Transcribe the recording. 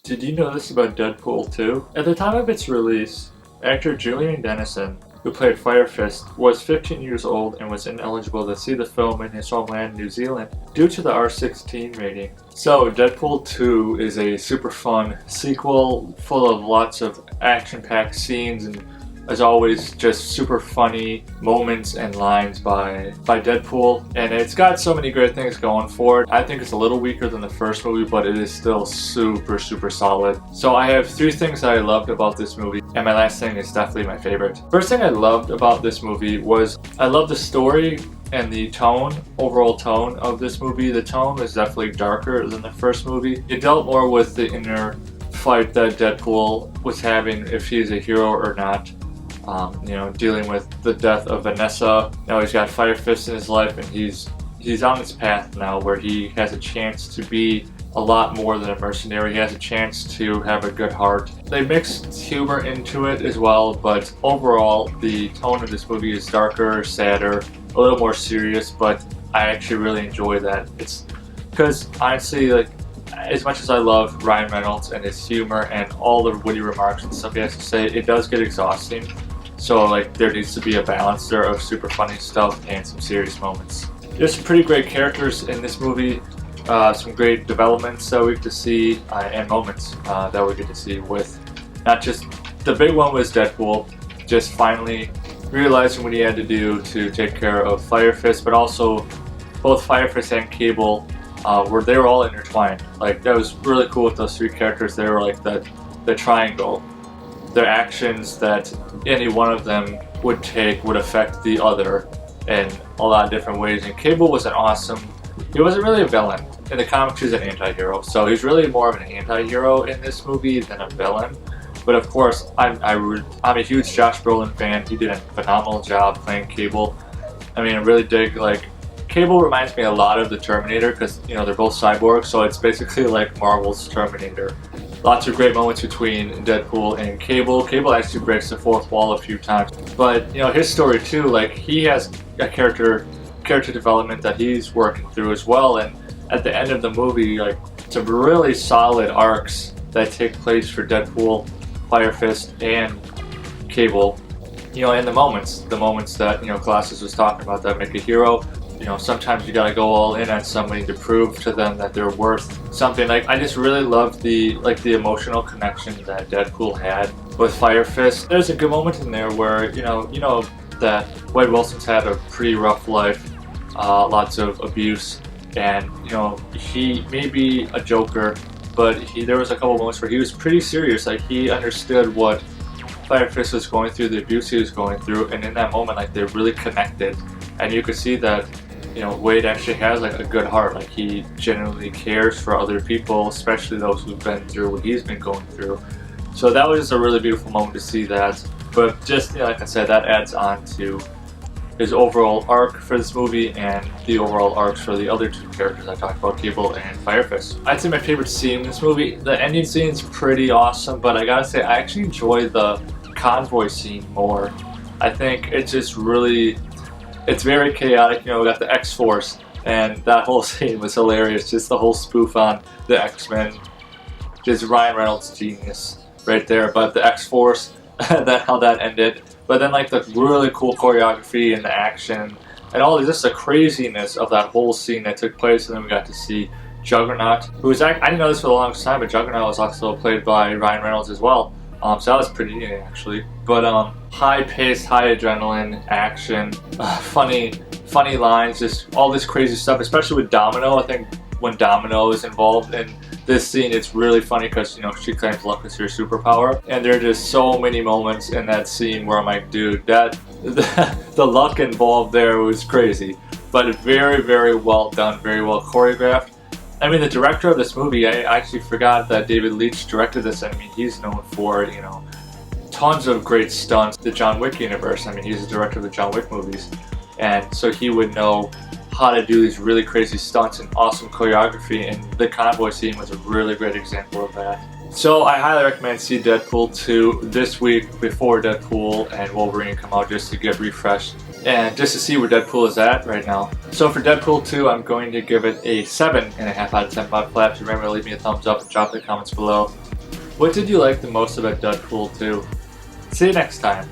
Did you know this about Deadpool 2? At the time of its release, actor Julian Dennison, who played Fire Fist, was 15 years old and was ineligible to see the film in his homeland, New Zealand, due to the R16 rating. So, Deadpool 2 is a super fun sequel full of lots of action-packed scenes and, as always, just super funny moments and lines by Deadpool. And it's got so many great things going for it. I think it's a little weaker than the first movie, but it is still super solid. So I have 3 things that I loved about this movie, and my last thing is definitely my favorite. First thing I loved about this movie was I love the story and the overall tone of this movie. The tone was definitely darker than the first movie. It dealt more with the inner fight that Deadpool was having, if he's a hero or not. Dealing with the death of Vanessa. Now he's got Fire Fist in his life, and he's on this path now where he has a chance to be a lot more than a mercenary. He has a chance to have a good heart. They mixed humor into it as well, but overall the tone of this movie is darker, sadder, a little more serious, but I actually really enjoy that. It's because honestly, like, as much as I love Ryan Reynolds and his humor and all the witty remarks and stuff he has to say, it does get exhausting. So like there needs to be a balance there of super funny stuff and some serious moments. There's some pretty great characters in this movie, some great developments that we get to see, and moments that we get to see with not just, the big one was Deadpool just finally realizing what he had to do to take care of Fire Fist, but also both Fire Fist and Cable they were all intertwined. Like that was really cool with those 3 characters. They were like the triangle. Their actions that any one of them would take would affect the other in a lot of different ways. And Cable was he wasn't really a villain. In the comics he's an anti-hero, so he's really more of an anti-hero in this movie than a villain. But of course, I'm a huge Josh Brolin fan. He did a phenomenal job playing Cable. I mean, I really dig, like, Cable reminds me a lot of the Terminator because, they're both cyborgs, so it's basically like Marvel's Terminator. Lots of great moments between Deadpool and Cable. Cable actually breaks the 4th wall a few times. But, his story too, like, he has a character development that he's working through as well. And at the end of the movie, like, some really solid arcs that take place for Deadpool, Fire Fist, and Cable. And the moments that, Colossus was talking about that make a hero. Sometimes you gotta go all in on somebody to prove to them that they're worth something. Like, I just really loved the emotional connection that Deadpool had with Fire Fist. There's a good moment in there where, that Wade Wilson's had a pretty rough life, lots of abuse, and, he may be a joker, but there was a couple moments where he was pretty serious. Like, he understood what Fire Fist was going through, the abuse he was going through, and in that moment, like, they really connected. And you could see that, Wade actually has like a good heart. Like, he genuinely cares for other people, especially those who've been through what he's been going through. So that was just a really beautiful moment to see that. But just, like I said, that adds on to his overall arc for this movie and the overall arcs for the other 2 characters I talked about, Cable and Fire Fist. I'd say my favorite scene in this movie, the ending scene is pretty awesome, but I gotta say I actually enjoy the convoy scene more. I think it's just really, it's very chaotic. We got the X-Force, and that whole scene was hilarious. Just the whole spoof on the X-Men. Just Ryan Reynolds' genius right there. But the X-Force, how that ended. But then, like, the really cool choreography and the action and all just the craziness of that whole scene that took place. And then we got to see Juggernaut, who was, I didn't know this for the longest time, but Juggernaut was also played by Ryan Reynolds as well. So that was pretty neat, actually. But high-paced, high adrenaline action, funny lines, just all this crazy stuff, especially with Domino. I think when Domino is involved in this scene, it's really funny because, she claims luck is her superpower. And there are just so many moments in that scene where I'm like, dude, the luck involved there was crazy. But very, very well done, very well choreographed. I mean, the director of this movie, I actually forgot that David Leitch directed this. I mean, he's known for, tons of great stunts. The John Wick universe, I mean, he's the director of the John Wick movies. And so he would know how to do these really crazy stunts and awesome choreography, and the convoy scene was a really great example of that. So I highly recommend see Deadpool 2 this week before Deadpool and Wolverine come out, just to get refreshed and just to see where Deadpool is at right now. So for Deadpool 2, I'm going to give it a 7.5 out of 10 Mudflaps. Remember to leave me a thumbs up and drop the comments below. What did you like the most about Deadpool 2? See you next time.